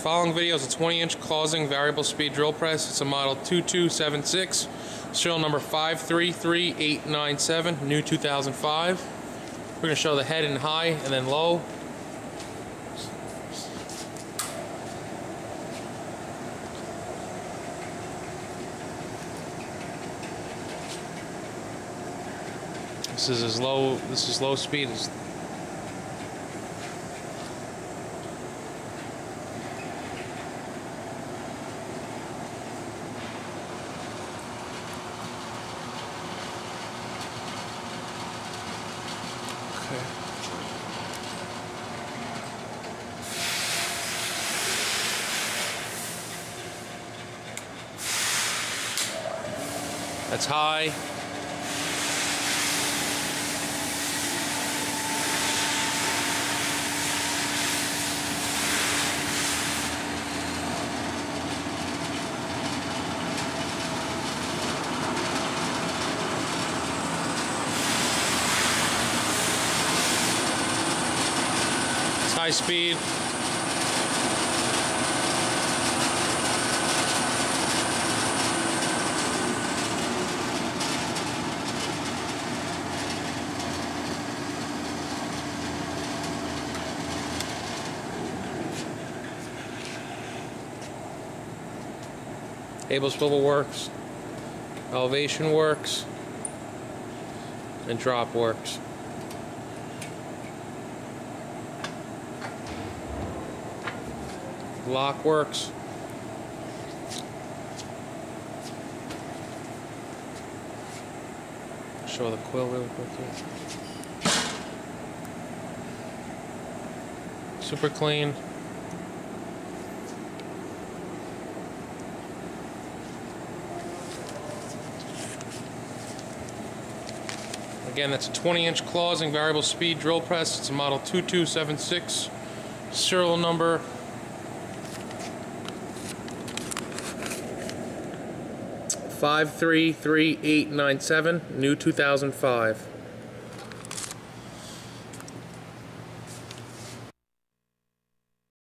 following video is a 20-inch closing variable speed drill press. It's a model 2276, serial number 533897, new 2005. We're going to show the head in high and then low. This is low speed. That's high. It's high speed. Cable swivel works, elevation works, and drop works. Lock works. Show the quill really quickly. Super clean. Again, that's a 20-inch closing variable speed drill press. It's a model 2276, serial number 533897, new 2005.